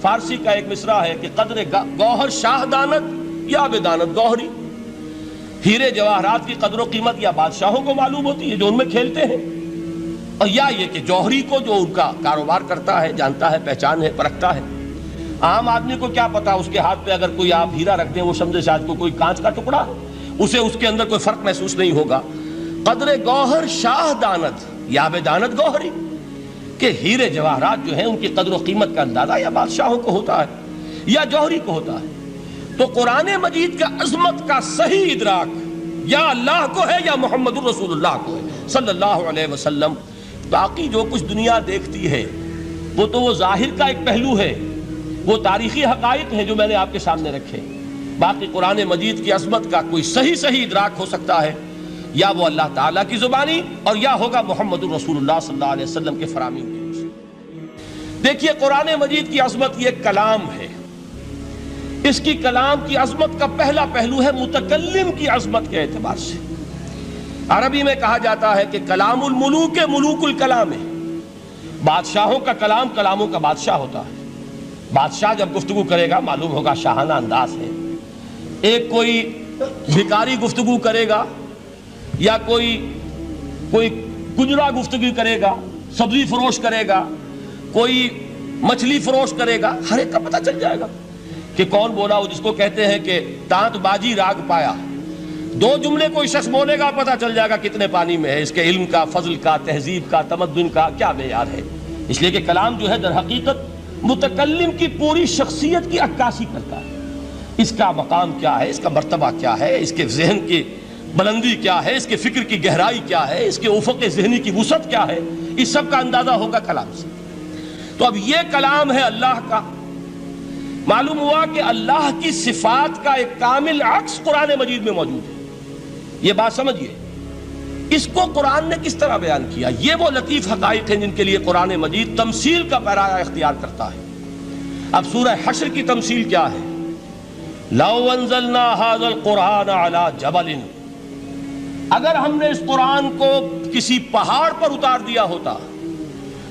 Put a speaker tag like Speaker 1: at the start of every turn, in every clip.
Speaker 1: فارسی کا ایک مصرع ہے کہ قدر گوہر شاہ دانت یا بدانت گوہری، ہیرے جواہرات کی قدر و قیمت یا بادشاہوں کو معلوم ہوتی ہے جو ان میں کھیلتے ہیں، اور یا یہ کہ جوہری کو جو ان کا کاروبار کرتا ہے، جانتا ہے، پہچان ہے، پرکھتا ہے۔ عام آدمی کو کیا پتا، اس کے ہاتھ پہ اگر کوئی آپ ہیرا رکھ دیں وہ سمجھے شاید کو کوئی کانچ کا ٹکڑا ہے، اسے اس کے اندر کوئی فرق محسوس نہیں ہوگا۔ قدر گوہر شاہ دانت یا بدانت گوہری، کہ ہیرے جواہرات جو ہیں ان کی قدر و قیمت کا اندازہ یا بادشاہوں کو ہوتا ہے یا جوہری کو ہوتا ہے۔ تو قرآن مجید کا عظمت کا صحیح ادراک یا اللہ کو ہے یا محمد الرسول اللہ کو ہے صلی اللہ علیہ وسلم۔ باقی جو کچھ دنیا دیکھتی ہے وہ تو وہ ظاہر کا ایک پہلو ہے، وہ تاریخی حقائق ہیں جو میں نے آپ کے سامنے رکھے۔ باقی قرآن مجید کی عظمت کا کوئی صحیح ادراک ہو سکتا ہے یا وہ اللہ تعالیٰ کی زبانی اور یا ہوگا محمد الرسول اللہ صلی اللہ علیہ وسلم کے فرامین کی روح سے۔ دیکھیے قرآن مجید کی عظمت یہ کلام ہے، اس کی کلام کی عظمت کا پہلا پہلو ہے متکلم کی عظمت کے اعتبار سے۔ عربی میں کہا جاتا ہے کہ کلام الملوک ملوک الکلام ہے، بادشاہوں کا کلام کلاموں کا بادشاہ ہوتا ہے۔ بادشاہ جب گفتگو کرے گا معلوم ہوگا شاہانہ انداز ہے، ایک کوئی بھکاری گفتگو کرے گا یا کوئی گجرا گفتگو کرے گا، سبزی فروش کرے گا، کوئی مچھلی فروش کرے گا، ہر ایک کا پتہ چل جائے گا کہ کون بولا وہ، جس کو کہتے ہیں کہ تانت باجی راگ پایا۔ دو جملے کوئی شخص بولے گا پتہ چل جائے گا کتنے پانی میں ہے، اس کے علم کا، فضل کا، تہذیب کا، تمدن کا کیا معیار ہے۔ اس لیے کہ کلام جو ہے در حقیقت متکلم کی پوری شخصیت کی عکاسی کرتا ہے، اس کا مقام کیا ہے، اس کا مرتبہ کیا ہے، اس کے ذہن کی بلندی کیا ہے، اس کے فکر کی گہرائی کیا ہے، اس کے افق ذہنی کی وسعت کیا ہے، اس سب کا اندازہ ہوگا کلام سے۔ تو اب یہ کلام ہے اللہ کا۔ معلوم ہوا کہ اللہ کی صفات کا ایک کامل عکس قرآن مجید میں موجود ہے۔ یہ بات سمجھیے، اس کو قرآن نے کس طرح بیان کیا، یہ وہ لطیف حقائق ہیں جن کے لیے قرآن مجید تمثیل کا پیرایا اختیار کرتا ہے۔ اب سورہ حشر کی تمثیل کیا ہے؟ لَوْ أَنزَلْنَا هَذَا الْقُرْآنَ عَلَى جَبَلٍ، اگر ہم نے اس قرآن کو کسی پہاڑ پر اتار دیا ہوتا،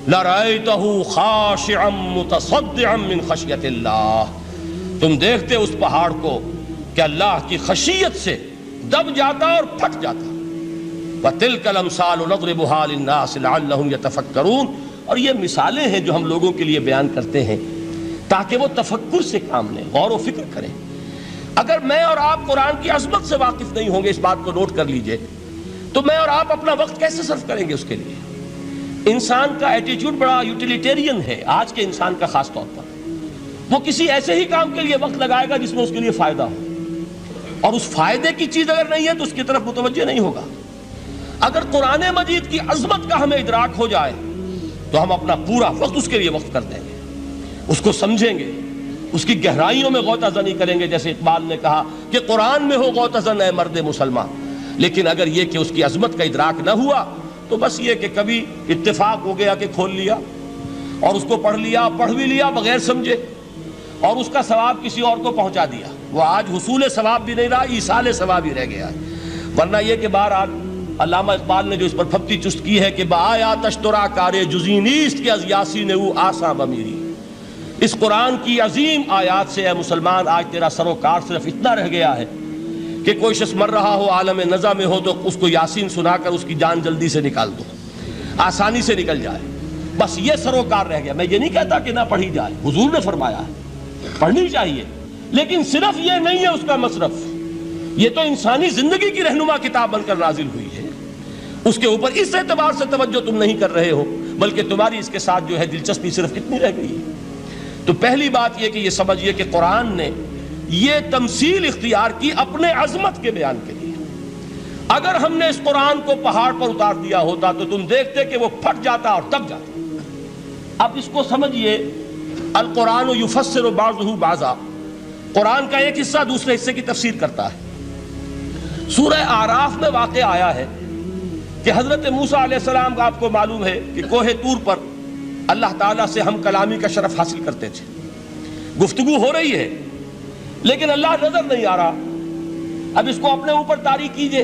Speaker 1: لَرَأَيْتَهُ خَاشِعًا مُتَصَدِّعًا مِّنْ خَشْيَةِ اللَّهِ، تم دیکھتے اس پہاڑ کو کہ اللہ کی خشیت سے دب جاتا اور پھٹ جاتا۔ وَتِلْكَ الْأَمْثَالُ نَضْرِبُهَا لِلنَّاسِ لَعَلَّهُمْ يَتَفَكَّرُونَ، اور یہ مثالیں ہیں جو ہم لوگوں کے لیے بیان کرتے ہیں تاکہ وہ تفکر سے کام لیں، غور و فکر کریں۔ اگر میں اور آپ قرآن کی عظمت سے واقف نہیں ہوں گے، اس بات کو نوٹ کر لیجئے، تو میں اور آپ اپنا وقت کیسے صرف کریں گے اس کے لیے؟ انسان کا ایٹیچیوڈ بڑا یوٹیلیٹیرین ہے، آج کے انسان کا خاص طور پر۔ وہ کسی ایسے ہی کام کے لیے وقت لگائے گا جس میں اس کے لیے فائدہ ہو، اور اس فائدے کی چیز اگر نہیں ہے تو اس کی طرف متوجہ نہیں ہوگا۔ اگر قرآن مجید کی عظمت کا ہمیں ادراک ہو جائے تو ہم اپنا پورا وقت اس کے لیے وقف کر دیں گے، اس کو سمجھیں گے، اس کی گہرائیوں میں غوطہ زنی کریں گے، جیسے اقبال نے کہا کہ قرآن میں ہو غوطہ زن اے مرد مسلمان۔ لیکن اگر یہ کہ اس کی عظمت کا ادراک نہ ہوا تو بس یہ کہ کبھی اتفاق ہو گیا کہ کھول لیا اور اس کو پڑھ لیا، پڑھ بھی لیا بغیر سمجھے، اور اس کا ثواب کسی اور کو پہنچا دیا، وہ آج حصول ثواب بھی نہیں رہا، ایصال ثواب ہی رہ گیا ہے۔ ورنہ یہ کہ بہرحال علامہ اقبال نے جو اس پر پھپتی چست کی ہے کہ بآیا تشترا کارے جزی نیست کہ از یاسین او آساں بمیری، اس قرآن کی عظیم آیات سے اے مسلمان آج تیرا سروکار صرف اتنا رہ گیا ہے کہ کوئی شخص مر رہا ہو، عالم نزع میں ہو، تو اس کو یاسین سنا کر اس کی جان جلدی سے نکال دو، آسانی سے نکل جائے، بس یہ سروکار رہ گیا۔ میں یہ نہیں کہتا کہ نہ پڑھی جائے، حضور نے فرمایا ہے پڑھنی چاہیے، لیکن صرف یہ نہیں ہے اس کا مصرف، یہ تو انسانی زندگی کی رہنما کتاب بن کر نازل ہوئی ہے، اس کے اوپر اس اعتبار سے توجہ تم نہیں کر رہے ہو، بلکہ تمہاری اس کے ساتھ جو ہے دلچسپی صرف اتنی رہ گئی ہے۔ تو پہلی بات یہ کہ یہ سمجھیے کہ قرآن نے یہ تمثیل اختیار کی اپنے عظمت کے بیان کے لیے۔ اگر ہم نے اس قرآن کو پہاڑ پر اتار دیا ہوتا تو تم دیکھتے کہ وہ پھٹ جاتا اور دب جاتا۔ اب اس کو سمجھیے، القرآن یفسر بعضہ بعضا، قرآن کا ایک حصہ دوسرے حصے کی تفسیر کرتا ہے۔ سورہ اعراف میں واقع آیا ہے کہ حضرت موسیٰ علیہ السلام کا آپ کو معلوم ہے کہ کوہ طور پر اللہ تعالیٰ سے ہم کلامی کا شرف حاصل کرتے تھے، گفتگو ہو رہی ہے لیکن اللہ نظر نہیں آ رہا۔ اب اس کو اپنے اوپر طاری کیجئے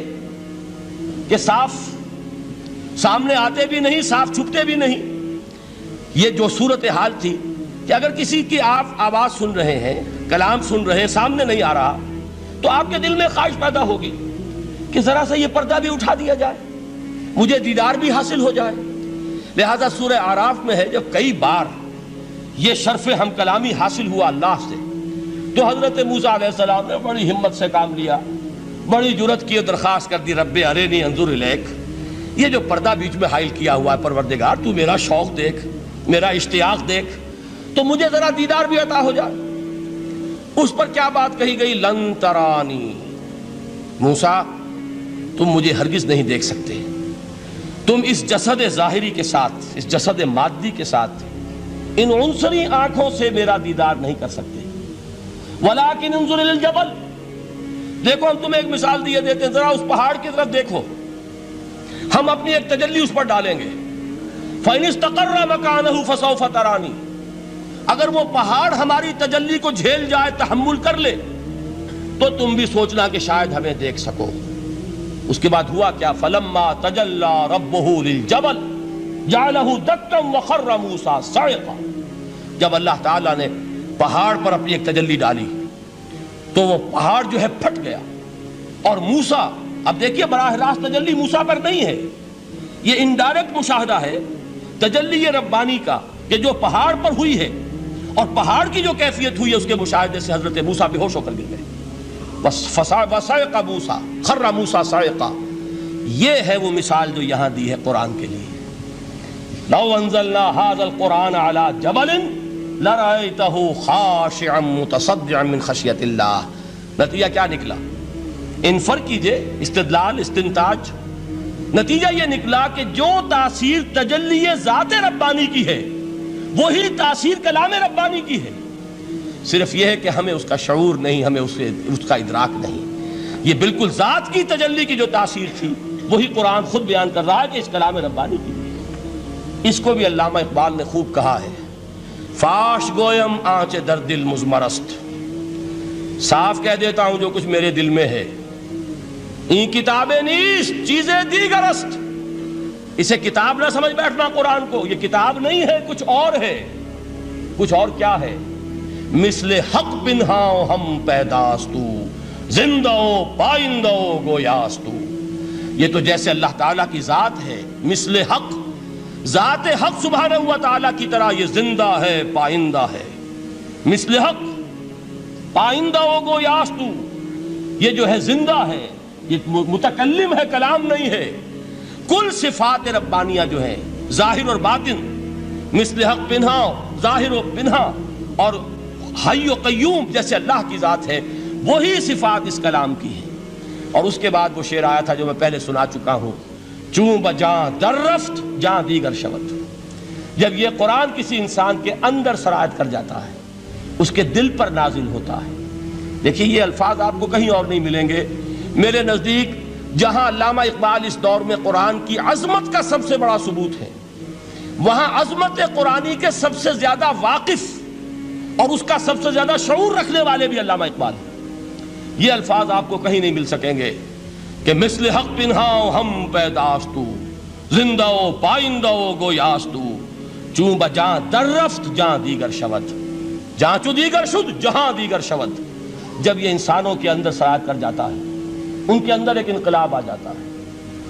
Speaker 1: کہ صاف سامنے آتے بھی نہیں، صاف چھپتے بھی نہیں۔ یہ جو صورتحال تھی کہ اگر کسی کی آپ آواز سن رہے ہیں، کلام سن رہے ہیں، سامنے نہیں آ رہا، تو آپ کے دل میں خواہش پیدا ہوگی کہ ذرا سا یہ پردہ بھی اٹھا دیا جائے، مجھے دیدار بھی حاصل ہو جائے۔ لہذا سورہ اعراف میں ہے جب کئی بار یہ شرف ہم کلامی حاصل ہوا اللہ سے، تو حضرت موسیٰ علیہ السلام نے بڑی ہمت سے کام لیا، بڑی جرت کی درخواست کر دی، رب ارنی انظر الیک، یہ جو پردہ بیچ میں حائل کیا ہوا ہے پروردگار، تو میرا شوق دیکھ، میرا اشتیاق دیکھ، تو مجھے ذرا دیدار بھی عطا ہو جائے۔ اس پر کیا بات کہی گئی؟ لن ترانی، موسیٰ تم مجھے ہرگز نہیں دیکھ سکتے، تم اس جسد ظاہری کے ساتھ، اس جسد مادی کے ساتھ، ان عنصری آنکھوں سے میرا دیدار نہیں کر سکتے۔ ولیکن انظر الی الجبل، دیکھو ہم تمہیں ایک مثال دیے دیتے ہیں، ذرا اس پہاڑ کی طرف دیکھو، ہم اپنی ایک تجلی اس پر ڈالیں گے۔ فَإِنِ اسْتَقَرَّ مَكَانَهُ فَسَوْفَ تَرَانِي، اگر وہ پہاڑ ہماری تجلی کو جھیل جائے، تحمل کر لے، تو تم بھی سوچنا کہ شاید ہمیں دیکھ سکو۔ اس کے بعد ہوا کیا؟ فَلَمَّا تَجَلَّى رَبُّهُ لِلْجَبَلِ جَعَلَهُ دَكًّا وَخَرَّ مُوسَىٰ صَعِقًا، جب اللہ تعالیٰ نے پہاڑ پر اپنی ایک تجلی ڈالی تو وہ پہاڑ جو ہے پھٹ گیا، اور موسیٰ، اب دیکھیے براہ راست تجلی موسیٰ پر نہیں ہے، یہ انڈائریکٹ مشاہدہ ہے تجلی ربانی کا، کہ جو پہاڑ پر ہوئی ہے، اور پہاڑ کی جو کیفیت ہوئی ہے اس کے مشاہدے سے حضرت موسیٰ بے ہوش ہو کر گر گئے۔ وَصَعِقَ مُوسَىٰ خَرَّ مُوسَىٰ صَعِقًا، یہ ہے وہ مثال جو یہاں دی ہے قرآن کے لیے۔ لَوْ أَنزَلْنَا هَذَا الْقُرْآنَ عَلَىٰ جَبَلٍ لَرَأَيْتَهُ خَاشِعًا مُتَصَدِّعًا مِنْ خَشْيَةِ اللَّهِ، نتیجہ کیا نکلا؟ انفر کیجئے، استدلال، استنتاج، نتیجہ یہ نکلا کہ جو تاثیر تجلی ذات ربانی کی ہے وہی تاثیر کلام ربانی کی ہے، صرف یہ ہے کہ ہمیں اس کا شعور نہیں، ہمیں اس کا ادراک نہیں۔ یہ بالکل ذات کی تجلی کی جو تاثیر تھی وہی قرآن خود بیان کر رہا ہے کہ اس کلام ربانی کی۔ اس کو بھی علامہ اقبال نے خوب کہا ہے، فاش گویم آنچ در دل مزمرست، صاف کہہ دیتا ہوں جو کچھ میرے دل میں ہے، این کتابیں نیست چیزیں دیگرست، اسے کتاب نہ سمجھ بیٹھنا قرآن کو، یہ کتاب نہیں ہے، کچھ اور ہے۔ کچھ اور کیا ہے؟ مثل حق پنہاؤ ہم پیداستو، زندہ پائندہ گویاستو، یہ تو جیسے اللہ تعالیٰ کی ذات ہے، مثل حق، ذات حق سبحانہ و تعالیٰ کی طرح یہ زندہ ہے، پائندہ ہے، مثل حق پائندہ گویاستو، یہ جو ہے زندہ ہے، یہ متکلم ہے، کلام نہیں ہے۔ کل صفات ربانیہ جو ہیں ظاہر اور باطن، مثل حق پنہا، ظاہر و پنہا، اور حی و قیوم جیسے اللہ کی ذات ہے، وہی صفات اس کلام کی ہیں۔ اور اس کے بعد وہ شعر آیا تھا جو میں پہلے سنا چکا ہوں، چوں بجاں در رفت جاں دیگر شود، جب یہ قرآن کسی انسان کے اندر سرایت کر جاتا ہے، اس کے دل پر نازل ہوتا ہے۔ دیکھیے یہ الفاظ آپ کو کہیں اور نہیں ملیں گے۔ میرے نزدیک جہاں علامہ اقبال اس دور میں قرآن کی عظمت کا سب سے بڑا ثبوت ہے، وہاں عظمت قرآنی کے سب سے زیادہ واقف اور اس کا سب سے زیادہ شعور رکھنے والے بھی علامہ اقبال ہیں۔ یہ الفاظ آپ کو کہیں نہیں مل سکیں گے کہ مثل حق پنہاؤ ہم پیداستو، زندہ و پائندہ گویاستو، چوں بجاں در رفت جہاں دیگر شود، جہاں چو دیگر شد جہاں دیگر شود۔ جب یہ انسانوں کے اندر سرایت کر جاتا ہے، ان کے اندر ایک انقلاب آ جاتا ہے،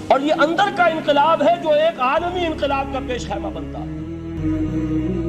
Speaker 1: اور یہ اندر کا انقلاب ہے جو ایک عالمی انقلاب کا پیش خیمہ بنتا ہے۔